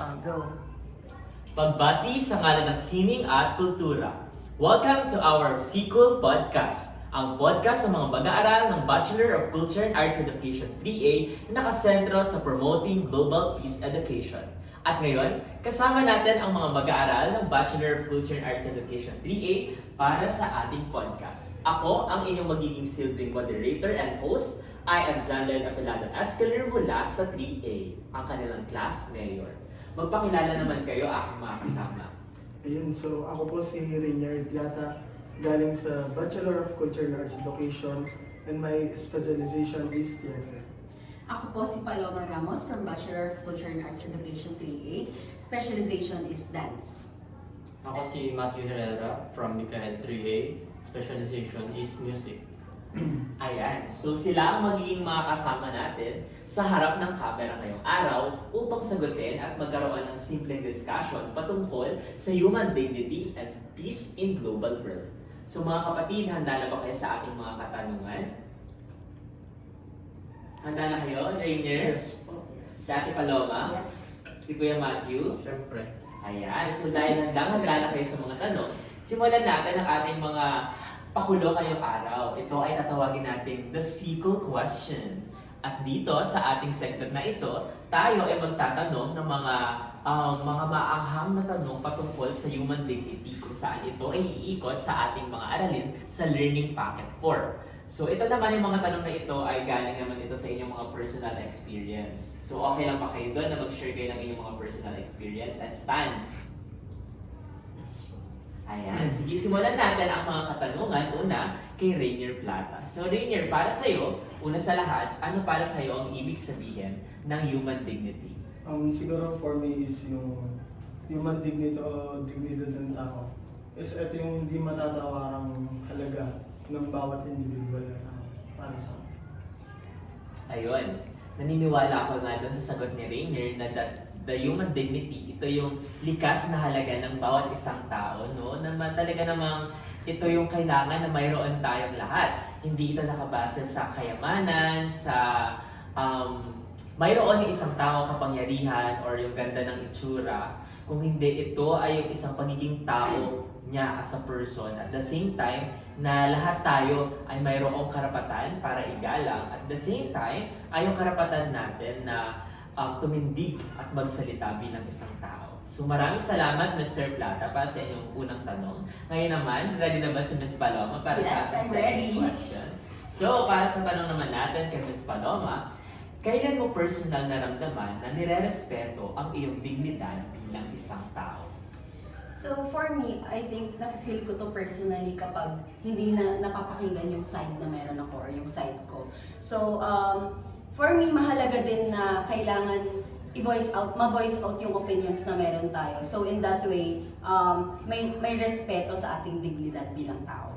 Go. Pagbati sa ngalan ng sining at kultura. Welcome to our Sequel Podcast, ang podcast sa mga mag-aaral ng Bachelor of Culture and Arts Education 3A na nakasentro sa promoting global peace education. At ngayon, kasama natin ang mga mag-aaral ng Bachelor of Culture and Arts Education 3A para sa ating podcast. Ako ang inyong magiging silbing moderator and host. I am Janlen Apelado Escaler mula sa 3A, ang kanilang class mayor. Magpakilala naman kayo aking mga kasama. Ayun, so ako po si Rainier Plata, galing sa Bachelor of Culture and Arts Education, and my specialization is theater. Ako po si Paloma Ramos from Bachelor of Culture and Arts Education 3A. Specialization is dance. Ako si Matthew Herrera from Mikael 3A. Specialization is music. Ayan, so sila ang magiging mga kasama natin sa harap ng camera ngayong araw upang sagutin at magkaroon ng simpleng discussion patungkol sa human dignity and peace in global world. So mga kapatid, handa na ba kayo sa ating mga katanungan? Handa na kayo, Rainier? Yes po. Si Ate Paloma? Yes. Si Kuya Matthew? Siyempre. Ayan, so dahil handa na kayo sa mga tanong, simulan natin ang ating mga pakulo ngayong araw. Ito ay tatawagin natin the sequel question. At dito sa ating segment na ito, tayo ay magtatanong ng mga maanghang na tanong patungkol sa human dignity kung saan ito ay iikot sa ating mga aralin sa Learning Packet 4. So ito naman yung mga tanong na ito ay galing naman ito sa inyong mga personal experience. So okay lang pa kayo doon na mag-share kayo ng inyong mga personal experience and stance? Yes po. Ayan, sige, simulan natin ang mga katanungan. Una, kay Rainier Plata. So Rainier, para sa'yo, una sa lahat, ano para sa'yo ang ibig sabihin ng human dignity? Siguro for me is yung human dignity o dignidad ng tao. Is ito yung hindi matatawarang halaga ng bawat individual na tao para sa akin. Ayun, naniniwala ako nga doon sa sagot ni Rainier na the human dignity, ito yung likas na halaga ng bawat isang tao, no? Na talaga namang ito yung kailangan na mayroon tayong lahat. Hindi ito nakabase sa kayamanan, sa mayroon yung isang tao kapangyarihan or yung ganda ng itsura. Kung hindi, ito ay yung isang pagiging tao niya as a person. At the same time, na lahat tayo ay mayroong karapatan para igalang. At the same time, ay yung karapatan natin na tumindig at magsalita bilang isang tao. So maraming salamat Mr. Plata para sa inyong unang tanong. Ngayon naman, ready na ba si Ms. Paloma para sa Yes, ating I'm second ready. question? So para sa tanong naman natin kay Ms. Paloma, kailan mo personal naramdaman na nire-respeto ang iyong dignidad bilang isang tao? So for me, I think na-feel ko to personally kapag hindi na napapakinggan yung side na meron ako or yung side ko. So for me, mahalaga din na kailangan ma-voice out yung opinions na meron tayo. So in that way, may respeto sa ating dignidad bilang tao.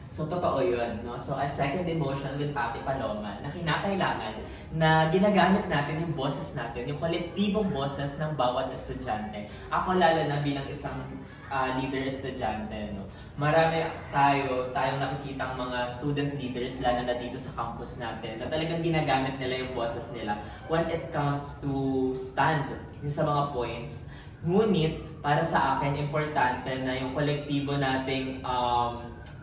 So, totoo yun, no? So, I second the motion with Ate Paloma na kinakailangan na ginagamit natin yung boses natin, yung kolektibong boses ng bawat estudyante. Ako lalo na bilang isang leader estudyante, no? Marami tayong nakikitang mga student leaders, lalo na dito sa campus natin, na talagang ginagamit nila yung boses nila when it comes to stand yung sa mga points. Ngunit, para sa akin, importante na yung kolektibo nating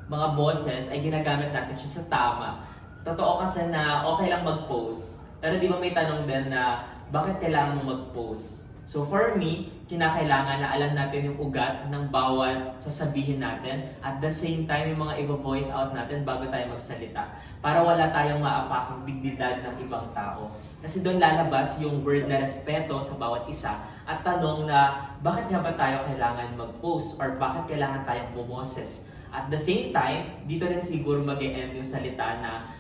mga boses ay ginagamit natin siya sa tama. Totoo kasi na okay lang mag-post. Pero di ba may tanong din na bakit kailangan mo mag-post? So for me, kinakailangan na alam natin yung ugat ng bawat sasabihin natin at the same time yung mga i-voice out natin bago tayo magsalita para wala tayong maapakang dignidad ng ibang tao. Kasi doon lalabas yung word na respeto sa bawat isa at tanong na bakit nga ba tayo kailangan mag-post or bakit kailangan tayong bumoses. At the same time, dito rin siguro mag-e-end yung salita na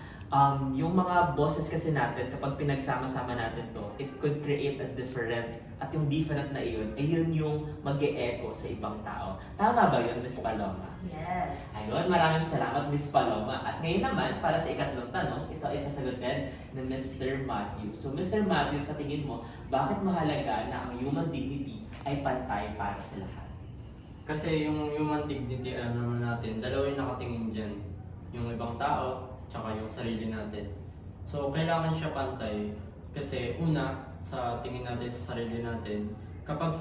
yung mga boses kasi natin, kapag pinagsama-sama natin to, it could create a different, at yung different na iyon, ay yun yung mag-e-echo sa ibang tao. Tama ba yun, Ms. Paloma? Yes. Ayun, maraming salamat, Ms. Paloma. At ngayon naman, para sa ikatlong tanong, ito ay sasagutin ng Mr. Matthew. So, Mr. Matthew, sa tingin mo, bakit mahalaga na ang human dignity ay pantay para sa lahat? Kasi yung human dignity, alam naman natin, dalawa yung nakatingin dyan. Yung ibang tao, tsaka yung sarili natin. So, kailangan siya pantay kasi una, sa tingin natin sa sarili natin, kapag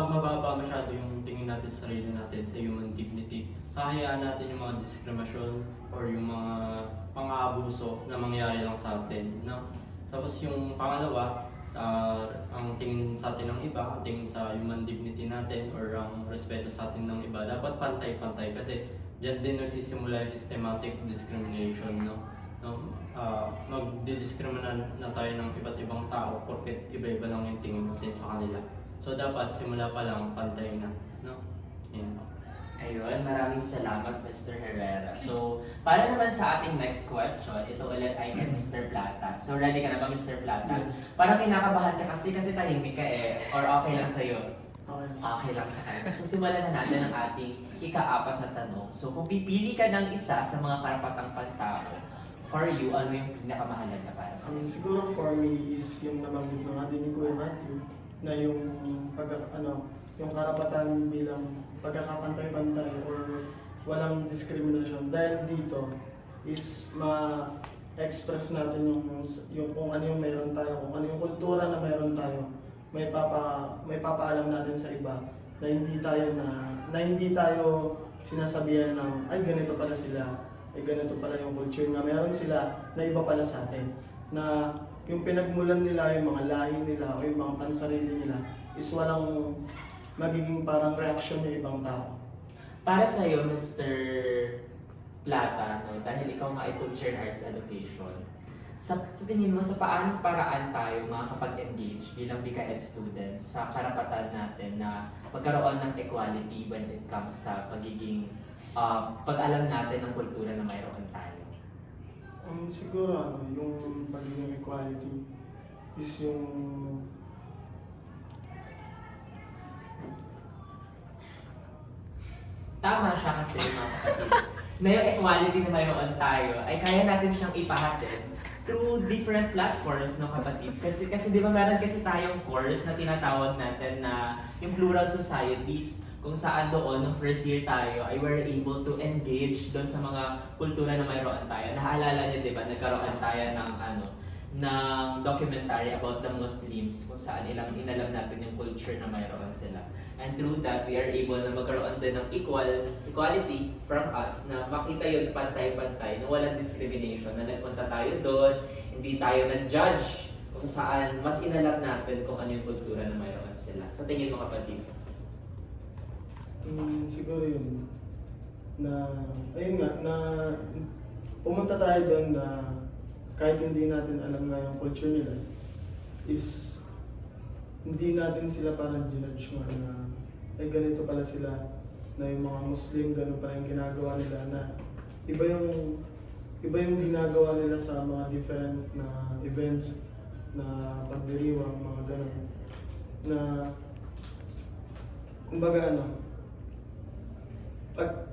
mababa masyado yung tingin natin sa sarili natin sa human dignity, hahayaan natin yung mga diskriminasyon or yung mga pang-aabuso na mangyari lang sa atin, no? Tapos yung pangalawa, ang tingin sa atin ng iba, ang tingin sa human dignity natin or ang respeto sa atin ng iba, dapat pantay-pantay kasi diyan din nagsisimula yung systematic discrimination, no? Magdidiskrimina na tayo ng iba't ibang tao porket iba-iba lang yung tingin natin sa kanila. So dapat simula pa lang pantay na, no? Yan. Ayun, maraming salamat Mr. Herrera. So, para naman sa ating next question, ito ulit ay kay Mr. Plata. So, ready ka na ba Mr. Plata? Yes. Parang kinakabahan ka kasi tahimik ka eh, or okay lang sa'yo? Okay. Okay lang sa kanya. So, simulan na natin ang ating ika-apat na tanong. So, kung pipili ka ng isa sa mga karapatang pantao, for you, ano yung pinakamahalaga para sa'yo? Siguro for me is yung nabanggit ng ating ni Kuya Matthew na yung yung karapatan bilang pagkakapantay-pantay or walang diskriminasyon. Dahil dito is ma-express natin yung kung ano yung meron tayo, kung ano yung kultura na meron tayo. May papaalam natin sa iba na hindi tayo sinasabihan ng ay ganito pala sila, ay ganito pala yung culture na meron sila na iba pala sa atin. Na yung pinagmulan nila, yung mga lahi nila o yung mga pansarili nila is walang magiging parang reaksyon ng ibang tao. Para sa iyo, Mr. Plata, no, dahil ikaw nga ay Culture and Arts Education, sa tingin mo, sa paanong paraan tayo makakapag-engage bilang BICA-Ed students sa karapatan natin na magkaroon ng equality when it comes sa pagiging pag-alam natin ng kultura na mayroon tayo? Siguro yung pagiging equality is yung Tama siya kasi mga kapatid, na yung equality na mayroon tayo ay kaya natin siyang ipahatid through different platforms, no kapatid? Kasi di ba meron kasi tayong course na tinatawag natin na yung plural societies, kung saan doon, nung first year tayo, ay we're able to engage doon sa mga kultura na mayroon tayo. Naalala niyo, di ba, nagkaroon tayo ng documentary about the Muslims kung saan inalam natin yung culture na mayroon sila. And through that, we are able na magkaroon din ng equality from us na makita yun pantay-pantay, na walang discrimination, na nagpunta tayo doon, hindi tayo nag-judge kung saan mas inalam natin kung ano yung kultura na mayroon sila. Sa tingin mo kapatid? siguro yun na ayun nga na pumunta tayo doon na kahit hindi natin alam nga yung culture nila is hindi natin sila parang ginudge nga na ay ganito pala sila, na yung mga Muslim ganun pala yung ginagawa nila, na iba yung ginagawa nila sa mga different na events na pagdiriwang, mga ganun na kumbaga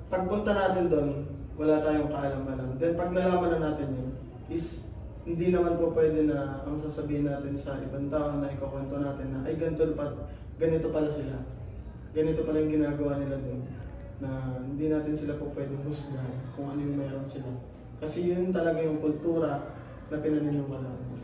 pagpunta natin doon, wala tayong kaalam-alam. Then pag nalaman na natin yun, is hindi naman po pwede na ang sasabihin natin sa ibang tao na ikukwento natin na ay ganito pala sila. Ganito pala yung ginagawa nila doon. Na hindi natin sila po pwedeng husgahan kung ano yung meron sila. Kasi yun talaga yung kultura na pinaniniwalaan.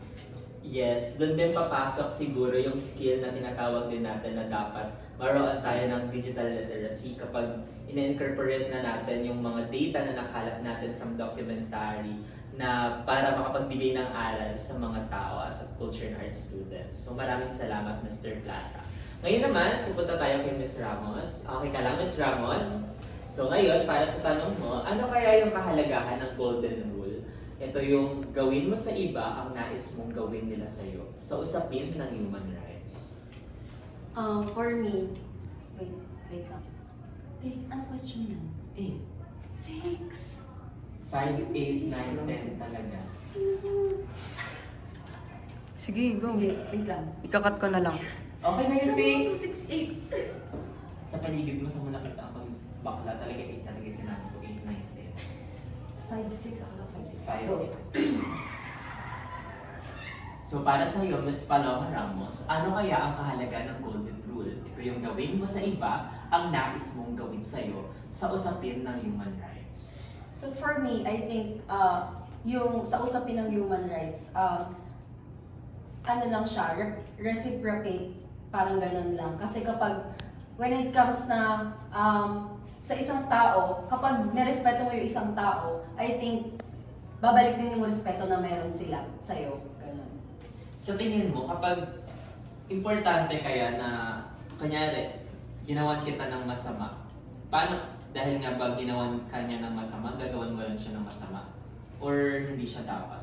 Yes, doon din papasok siguro yung skill na tinatawag din natin na dapat maroon tayo ng digital literacy kapag ina-incorporate na natin yung mga data na nakalat natin from documentary na para makapagbigay ng aral sa mga tao as a culture and arts students. So maraming salamat Mr. Plata. Ngayon naman, pupunta tayo kay Ms. Ramos. Okay ka lang Ms. Ramos? So ngayon, para sa tanong mo, ano kaya yung kahalagahan ng Golden Rule? Ito yung gawin mo sa iba ang nais mong gawin nila sa'yo sa usapin ng human rights. For me, wait up. Ano question yan? 6. 5, 8, 9, 10 talaga. Sige, go. Sige, wait lang. Ikakat ko na lang. Okay na yun, Ting. 6, 8. Sa paligid mo sa muna kita ang bakla talaga 8 talaga sinabi ko 8, 9, 10. 5, 6. Ako lang 5, 6. 5, Go. 8. So para sa iyo, Ms. Paloma Ramos, ano kaya ang kahalaga ng Golden Rule? Ito yung gawin mo sa iba ang nais mong gawin sa iyo sa usapin ng human rights. So for me, I think yung sa usapin ng human rights, ano lang siya, reciprocate, parang ganun lang. Kasi kapag, when it comes na sa isang tao, kapag nirespeto mo yung isang tao, I think, babalik din yung respeto na meron sila sa'yo. Ganun. Sa tingin mo, kapag importante kaya na, kanyari, ginawan kita ng masama, paano, dahil nga ba ginawan ka niya ng masama, gagawan mo lang siya ng masama? Or hindi siya dapat?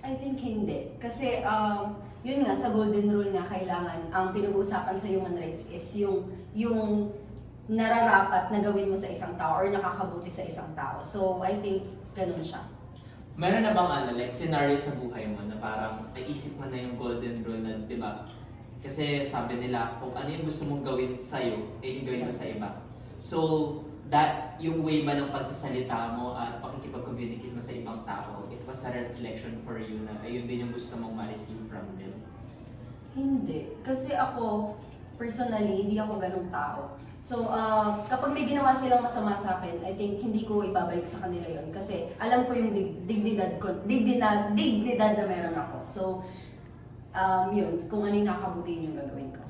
I think hindi. Kasi, yun nga, sa golden rule nga, kailangan, ang pinag-uusapan sa human rights is yung nararapat na gawin mo sa isang tao or nakakabuti sa isang tao. So, I think, ganun siya. Meron na bang like scenario sa buhay mo na parang naisip mo na yung golden rule na, di ba? Kasi sabi nila, kung ano yung gusto mong gawin sa'yo, yung gawin mo sa iba. So, that yung way ba ng pagsasalita mo at pakikipag-communicate mo sa ibang tao, it was a reflection for you na ayun din yung gusto mong ma-receive from them? Hindi. Kasi ako, personally, hindi ako ganung tao. So, kapag may ginawa silang masama sa akin, I think hindi ko ibabalik sa kanila yon kasi alam ko yung dignidad na meron ako. So, yun, kung ano yung nakakabuti yun yung gagawin ko.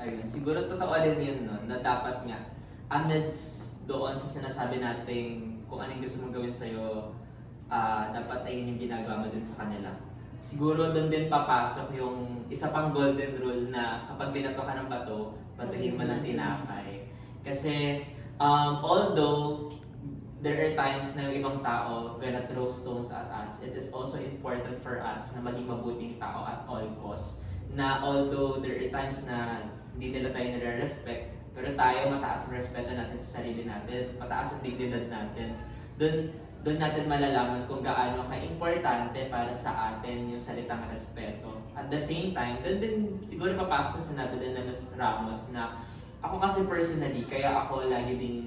Ayun, siguro totoo din yun, no? Na dapat nga, amidst doon sa sinasabi nating kung anong gusto mong gawin sa'yo, dapat ayun yung ginagawa mo din sa kanila. Siguro doon din papasok yung isa pang golden rule na kapag binato ka ng bato, batuhin mo ng tinapay. Kasi although there are times na yung ibang tao gonna throw stones at us, it is also important for us na maging mabuting tao at all costs. Na although there are times na hindi nila tayo nare-respect, pero tayo mataas ang respeto natin sa sarili natin, mataas ang dignidad natin. Doon natin malalaman kung gaano ka-importante para sa atin yung salitang respeto. At the same time, doon din siguro papasok na sinabi din na Ms. Ramos na ako kasi personally, kaya ako lagi ding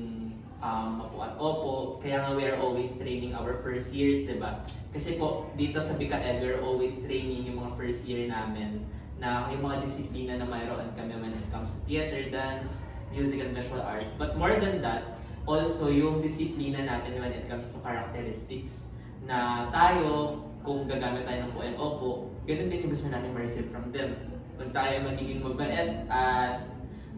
mapu at opo, kaya nga we are always training our first years, diba? Kasi po, dito sa BICAED, we're always training yung mga first year namin na yung mga disiplina na mayroon kami when it comes to theater, dance, music, and visual arts. But more than that, also yung disiplina natin when it comes to characteristics na tayo, kung gagamit tayo ng po and opo, ganun din yung gusto natin ma-receive from them. Kung tayo magiging mabait at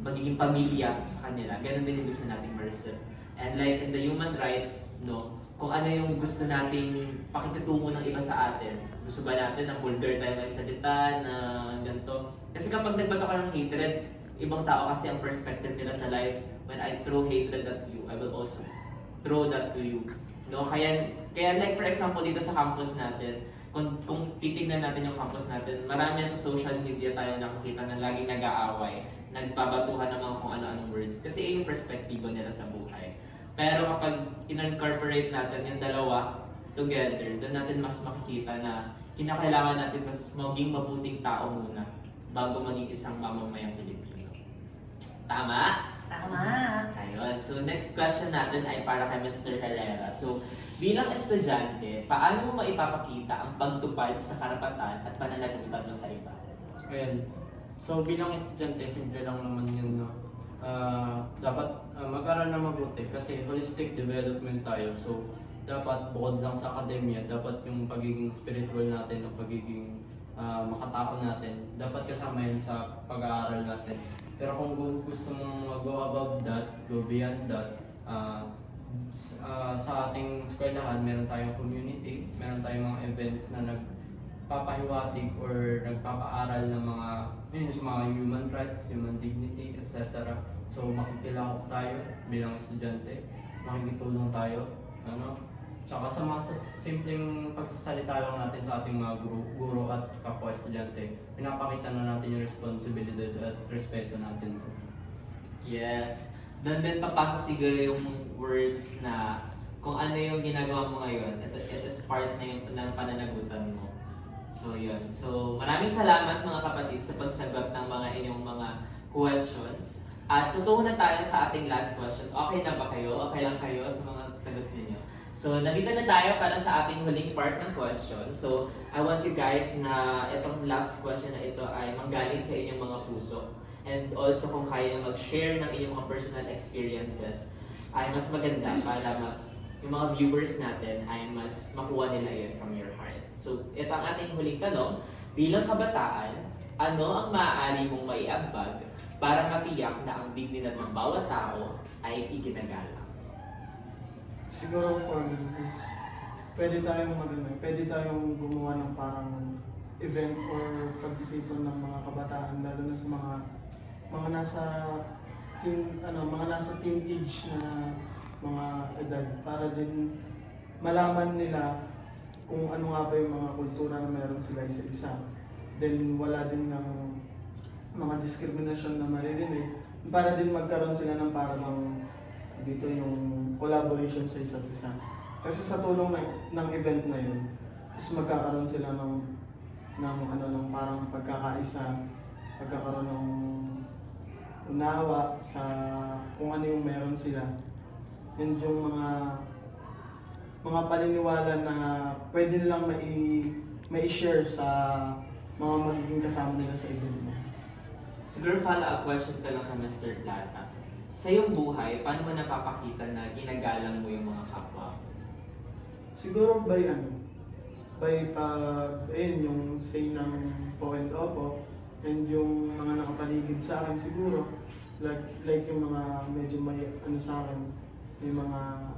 magiging pamilya sa kanila, ganun din yung gusto natin ma-receive. And like in the human rights, no, kung ano yung gusto nating pakikitungo ng iba sa atin. Gusto ba natin na vulgar tayo magsalita, na ganito? Kasi kapag nagbato ka ng hatred, ibang tao kasi ang perspective nila sa life, when I throw hatred at you, I will also throw that to you. No, kaya like for example dito sa campus natin, kung titignan natin yung campus natin, marami sa social media tayo nakikita na laging nag-aaway, nagbabatuhan ng mga kung ano-anong words kasi yung perspektibo nila sa buhay. Pero kapag in-incorporate natin yung dalawa together, doon natin mas makikita na kinakailangan natin mas maging mabuting tao muna bago maging isang mamamayang Pilipino. Tama? Tama! Ayun. So next question natin ay para kay Mr. Herrera. So bilang estudyante, paano mo maipapakita ang pagtupad sa karapatan at pananagutan mo sa iba? Ayan. So bilang estudyante, simple lang naman yun, no? Dapat mag-aral na mabuti kasi holistic development tayo. So dapat bukod lang sa akademya, dapat yung pagiging spiritual natin, yung pagiging makatao natin, dapat kasama yun sa pag-aaral natin. Pero kung gusto mong mag-go above that, go beyond that, sa ating eskwelahan, meron tayong community, meron tayong mga events na nagpapahiwatig or nagpapaaral ng mga human rights, human dignity, etc. So makikilahok tayo bilang estudyante, makikitulong tayo, Tsaka sa mga simpleng pagsasalita lang natin sa ating mga guro at kapwa estudyante, pinapakita na natin yung responsibilidad at respeto natin. Yes. Doon din papasok siguro yung words na kung ano yung ginagawa mo ngayon, it is part na yung ng pananagutan mo. So yun. So maraming salamat mga kapatid sa pagsagot ng mga inyong mga questions. At tutungo na tayo sa ating last questions. Okay na ba kayo? Okay lang kayo sa mga sagot ninyo? So nandito na tayo para sa ating huling part ng question. So I want you guys na itong last question na ito ay manggaling sa inyong mga puso. And also kung kaya mag-share ng inyong mga personal experiences ay mas maganda para mas yung mga viewers natin ay mas makuha nila yun from your heart. So ito ang ating huling tanong. Bilang kabataan, ano ang maaari mong maiambag para matiyak na ang dignidad ng bawat tao ay iginagalang? Siguro for me is pwede tayong gumawa ng parang event or pagtitipon ng mga kabataan lalo na sa mga nasa mga nasa teen age na mga edad para din malaman nila kung ano nga ba yung mga kultura na meron sila isa-isa. Then wala din ng mga diskriminasyon na maririnig para din magkaroon sila ng parang dito yung collaboration sa isa't isa. Kasi sa tulong ng event na yun, is magkakaroon sila ng parang pagkakaisa, pagkakaroon ng unawa sa kung ano yung meron sila. Yun yung mga paniniwala na pwede nilang mai-share sa mga magiging kasama nila sa event na. Siguro follow-up question ka lang kay Mr. Plata. Sa iyong buhay, paano mo napapakita na ginagalang mo yung mga kapwa? Siguro by yung say ng po and opo, and yung mga nakapaligid sa akin siguro, like yung mga medyo may sa akin, yung mga